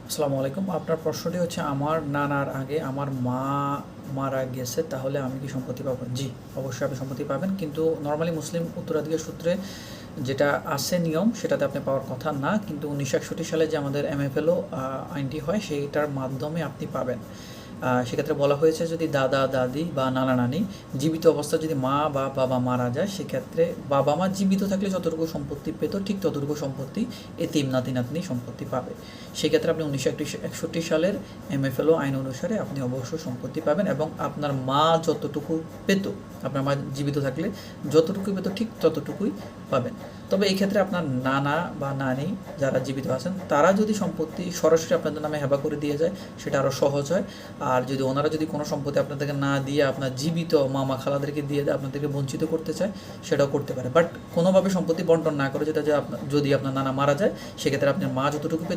আসসালামু আলাইকুম। আপনার প্রশ্নটি হচ্ছে আমার নানার আগে আমার মা মারা গেছে, তাহলে আমি কি সম্পত্তি পাবো? জি, অবশ্যই আপনি সম্পত্তি পাবেন। কিন্তু নরমালি মুসলিম উত্তরাধিকার সূত্রে যেটা আছে নিয়ম, সেটাতে আপনি পাওয়ার কথা না। কিন্তু 1961 সালে যে আমাদের এমএফএলও আইনটি হয়, সেইটার মাধ্যমে আপনি পাবেন। সেক্ষেত্রে বলা হয়েছে যদি দাদা দাদি বা নানা নানি জীবিত অবস্থায় যদি মা বা বাবা মারা যায়, সেক্ষেত্রে বাবা মা জীবিত থাকলে যতটুকু সম্পত্তি পেত, ঠিক ততটুকু সম্পত্তি এতিম নাতি নাতনি সম্পত্তি পাবে। সেক্ষেত্রে আপনি 1961 সালের এমএফএলও আইন অনুসারে আপনি অবশ্যই সম্পত্তি পাবেন, এবং আপনার মা যতটুকু পেত, আপনার মা জীবিত থাকলে যতটুকু পেত ঠিক ততটুকুই পাবেন। তবে এই ক্ষেত্রে আপনার নানা বা নানি যারা জীবিত আছেন, তারা যদি সম্পত্তি সরাসরি আপনাদের নামে হেবা করে দিয়ে যায়, সেটা আরও সহজ হয়। আর যদি ওনারা যদি কোনো সম্পত্তি আপনাদেরকে না দিয়ে আপনার জীবিত মামা খালাদেরকে দিয়ে দেয়, আপনাদেরকে বঞ্চিত করতে চায়, সেটাও করতে পারে। বাট কোনোভাবে সম্পত্তি বন্টন না করে, যেটা যে আপনার যদি আপনার নানা মারা যায়, সেক্ষেত্রে আপনার মা যতটুকু পেত